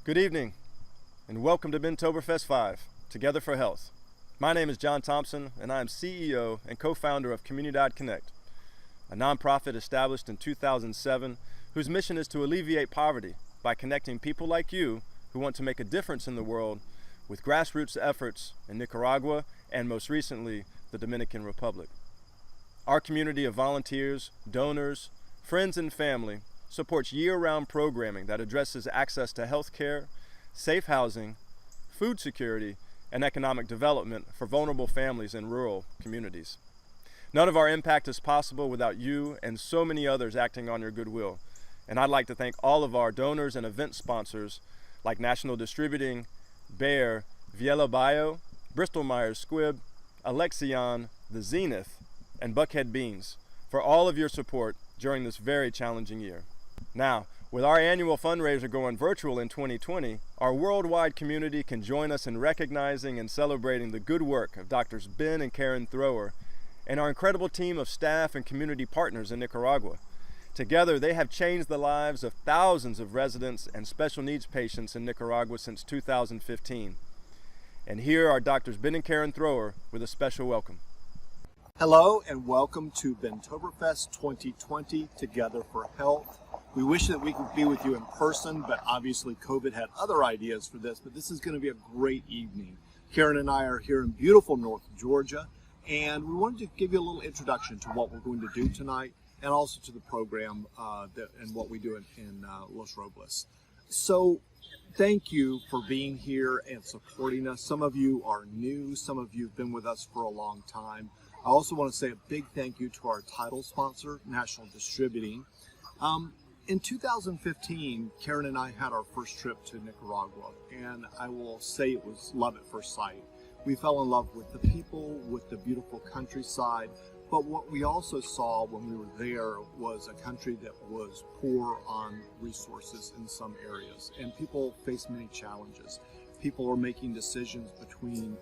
Good evening, and welcome to Bentoberfest 5, Together for Health. My name is John Thompson, and I am CEO and co-founder of Communidad Connect, a nonprofit established in 2007 whose mission is to alleviate poverty by connecting people like you who want to make a difference in the world with grassroots efforts in Nicaragua and most recently, the Dominican Republic. Our community of volunteers, donors, friends, and family supports year-round programming that addresses access to health care, safe housing, food security, and economic development for vulnerable families in rural communities. None of our impact is possible without you and so many others acting on your goodwill. And I'd like to thank all of our donors and event sponsors like National Distributing, Bayer, Viela Bio, Bristol Myers Squibb, Alexion, The Zenith, and Buckhead Beans for all of your support during this very challenging year. Now, with our annual fundraiser going virtual in 2020, our worldwide community can join us in recognizing and celebrating the good work of Drs. Ben and Karen Thrower and our incredible team of staff and community partners in Nicaragua. Together, they have changed the lives of thousands of residents and special needs patients in Nicaragua since 2015. And here are Drs. Ben and Karen Thrower with a special welcome. Hello and welcome to Bentoberfest 2020, Together for Health. We wish that we could be with you in person, but obviously COVID had other ideas for this, but this is going to be a great evening. Karen and I are here in beautiful North Georgia, and we wanted to give you a little introduction to what we're going to do tonight and also to the program and what we do in Los Robles. So thank you for being here and supporting us. Some of you are new, some of you have been with us for a long time. I also want to say a big thank you to our title sponsor, National Distributing. In 2015, Karen and I had our first trip to Nicaragua, and I will say it was love at first sight. We fell in love with the people, with the beautiful countryside, but what we also saw when we were there was a country that was poor on resources in some areas, and people faced many challenges. People are making decisions between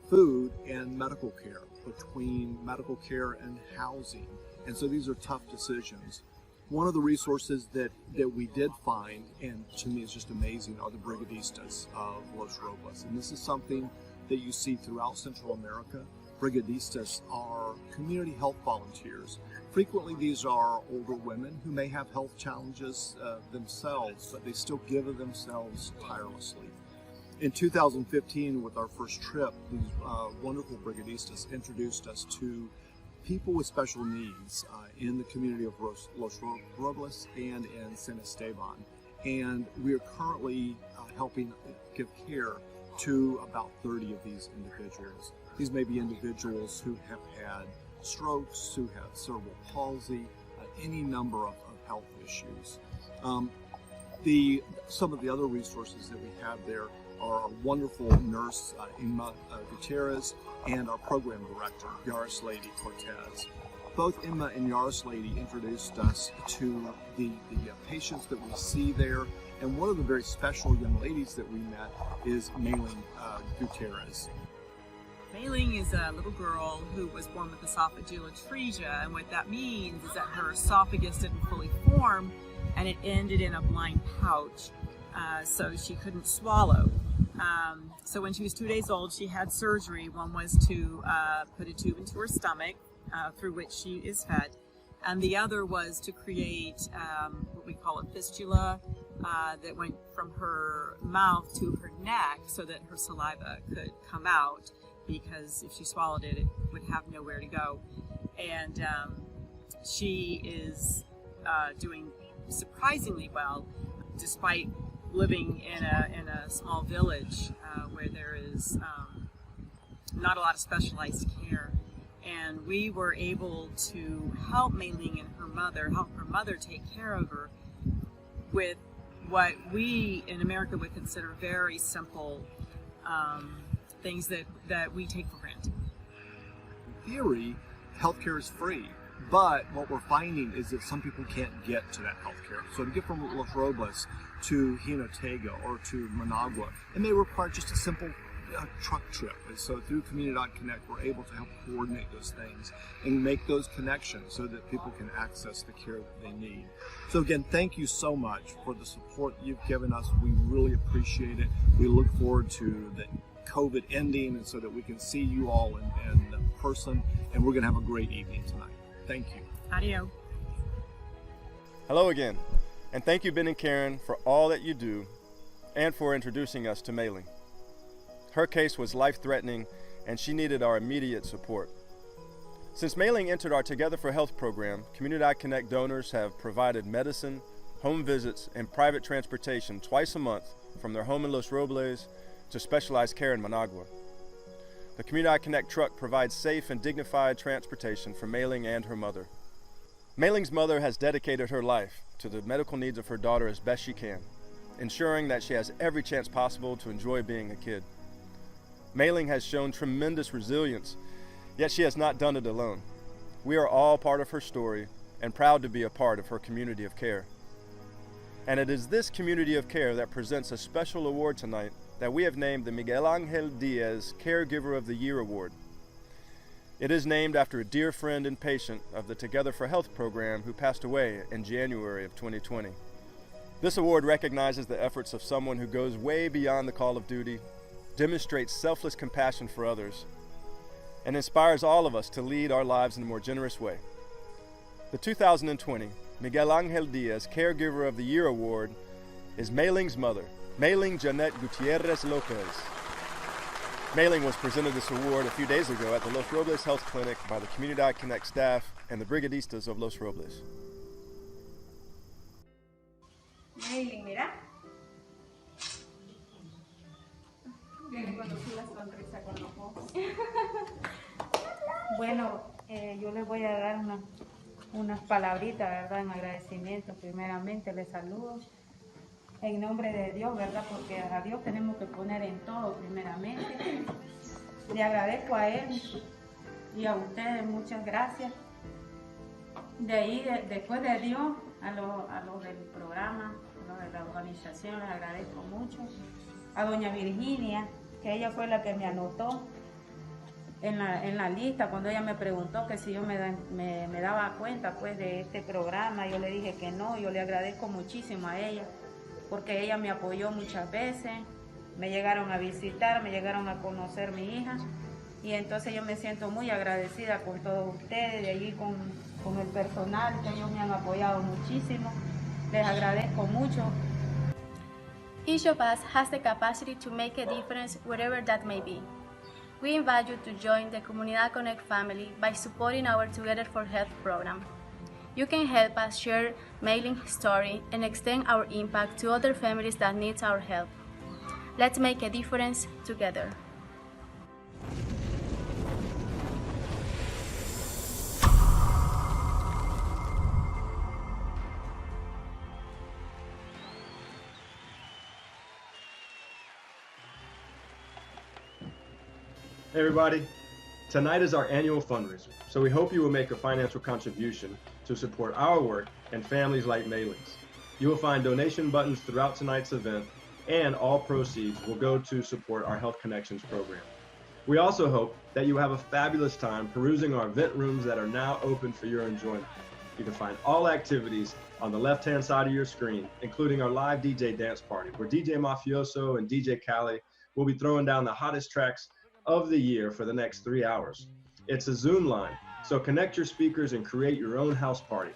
food and medical care, between medical care and housing, and so these are tough decisions. One of the resources that we did find, and to me is just amazing, are the brigadistas of Los Robles. And this is something that you see throughout Central America. Brigadistas are community health volunteers. Frequently these are older women who may have health challenges themselves, but they still give of themselves tirelessly. In 2015, with our first trip, these wonderful brigadistas introduced us to people with special needs in the community of Los Robles and in San Esteban. And we are currently helping give care to about 30 of these individuals. These may be individuals who have had strokes, who have cerebral palsy, any number of health issues. Some of the other resources that we have there are our wonderful nurse, Inma Gutierrez, and our program director, Yaroslady Cortez. Both Inma and Yaroslady introduced us to the patients that we see there, and one of the very special young ladies that we met is Mayling Gutierrez. Mayling is a little girl who was born with esophageal atresia, and what that means is that her esophagus didn't fully form, and it ended in a blind pouch, so she couldn't swallow. So when she was 2 days old, she had surgery. One was to put a tube into her stomach through which she is fed, and the other was to create what we call a fistula that went from her mouth to her neck so that her saliva could come out, because if she swallowed it, it would have nowhere to go. And she is doing surprisingly well, despite living in a small village where there is not a lot of specialized care. And we were able to help Mayling and help her mother take care of her with what we in America would consider very simple things that we take for granted. In theory, healthcare is free. But what we're finding is that some people can't get to that healthcare. So to get from Los Robles to Jinotega or to Managua, it may require just a simple a truck trip. And so through Community.Connect, we're able to help coordinate those things and make those connections so that people can access the care that they need. So again, thank you so much for the support you've given us. We really appreciate it. We look forward to the COVID ending and so that we can see you all in person, and we're going to have a great evening tonight. Thank you. Adios. Hello again, and thank you, Ben and Karen, for all that you do and for introducing us to Mei-Ling. Her case was life-threatening, and she needed our immediate support. Since Mei-Ling entered our Together for Health program, Community.Connect donors have provided medicine, home visits, and private transportation twice a month from their home in Los Robles to specialized care in Managua. The Community.Connect truck provides safe and dignified transportation for Mei-Ling and her mother. Mei-Ling's mother has dedicated her life to the medical needs of her daughter as best she can, ensuring that she has every chance possible to enjoy being a kid. Mei-Ling has shown tremendous resilience, yet she has not done it alone. We are all part of her story and proud to be a part of her community of care. And it is this community of care that presents a special award tonight that we have named the Miguel Angel Diaz Caregiver of the Year Award. It is named after a dear friend and patient of the Together for Health program who passed away in January of 2020. This award recognizes the efforts of someone who goes way beyond the call of duty, demonstrates selfless compassion for others, and inspires all of us to lead our lives in a more generous way. The 2020 Miguel Angel Diaz Caregiver of the Year Award is Mei-Ling's mother, Mei-Ling Janet Gutierrez Lopez. Mei-Ling was presented this award a few days ago at the Los Robles Health Clinic by the Community.Connect staff and the Brigadistas of Los Robles. Mei-Ling, mira. Reconocí la sonrisa con los ojos. Bueno, yo les voy a dar unas palabritas, ¿verdad? En agradecimiento. Primeramente les saludo en nombre de Dios, ¿verdad? Porque a Dios tenemos que poner en todo primeramente. Le agradezco a Él y a ustedes, muchas gracias. De ahí, después de Dios, a los del programa, a los de la organización, les agradezco mucho. A doña Virginia, que ella fue la que me anotó en la lista cuando ella me preguntó que si yo me daba cuenta pues de este programa. Yo le dije que no. Yo le agradezco muchísimo a ella porque ella me apoyó muchas veces, me llegaron a visitar, me llegaron a conocer mi hija, y entonces yo me siento muy agradecida con todos ustedes, de allí con el personal, que ellos me han apoyado muchísimo. Les agradezco mucho. Each of us has the capacity to make a difference wherever that may be. We invite you to join the Comunidad.Connect family by supporting our Together for Health program. You can help us share Mei-Ling's story and extend our impact to other families that need our help. Let's make a difference together. Hey everybody, tonight is our annual fundraiser, so we hope you will make a financial contribution to support our work and families like Mei-Ling's. You will find donation buttons throughout tonight's event, and all proceeds will go to support our Health Connections program. We also hope that you have a fabulous time perusing our event rooms that are now open for your enjoyment. You can find all activities on the left-hand side of your screen, including our live DJ dance party, where DJ Mafioso and DJ Cali will be throwing down the hottest tracks of the year for the next 3 hours. It's a Zoom line, so connect your speakers and create your own house party.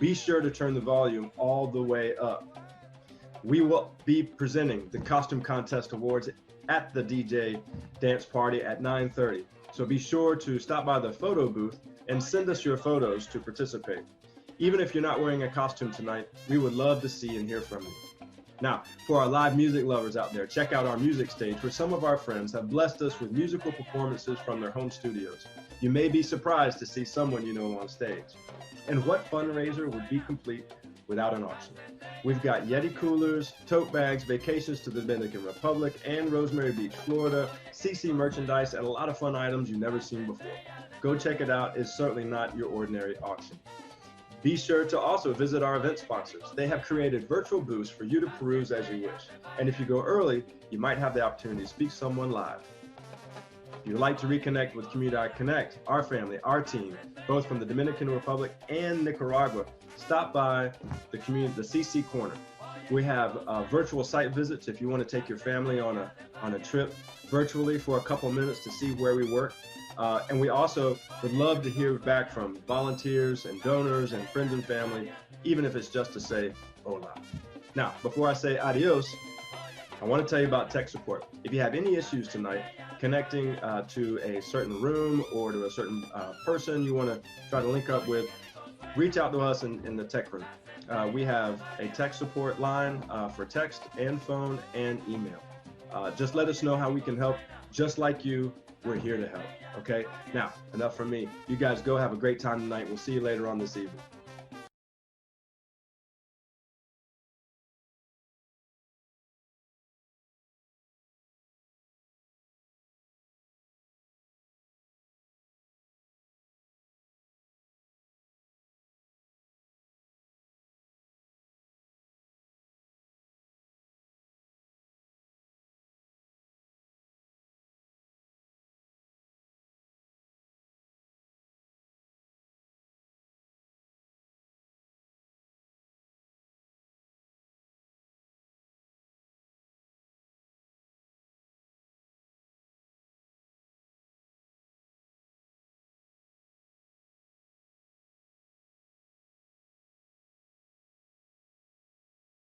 Be sure to turn the volume all the way up. We will be presenting the Costume Contest Awards at the DJ Dance Party at 9:30. So be sure to stop by the photo booth and send us your photos to participate. Even if you're not wearing a costume tonight, we would love to see and hear from you. Now, for our live music lovers out there, check out our music stage where some of our friends have blessed us with musical performances from their home studios. You may be surprised to see someone you know on stage. And what fundraiser would be complete without an auction? We've got Yeti coolers, tote bags, vacations to the Dominican Republic and Rosemary Beach, Florida, CC merchandise, and a lot of fun items you've never seen before. Go check it out. It's certainly not your ordinary auction. Be sure to also visit our event sponsors. They have created virtual booths for you to peruse as you wish. And if you go early, you might have the opportunity to speak to someone live. If you'd like to reconnect with Community Connect, our family, our team, both from the Dominican Republic and Nicaragua, stop by the CC Corner. We have virtual site visits if you want to take your family on a trip virtually for a couple minutes to see where we work. And we also would love to hear back from volunteers and donors and friends and family, even if it's just to say hola. Now, before I say adios, I want to tell you about tech support. If you have any issues tonight connecting to a certain room or to a certain person you want to try to link up with, reach out to us in the tech room. We have a tech support line for text and phone and email. Just let us know how we can help. Just like you, we're here to help. Okay? Now, enough from me. You guys go have a great time tonight. We'll see you later on this evening.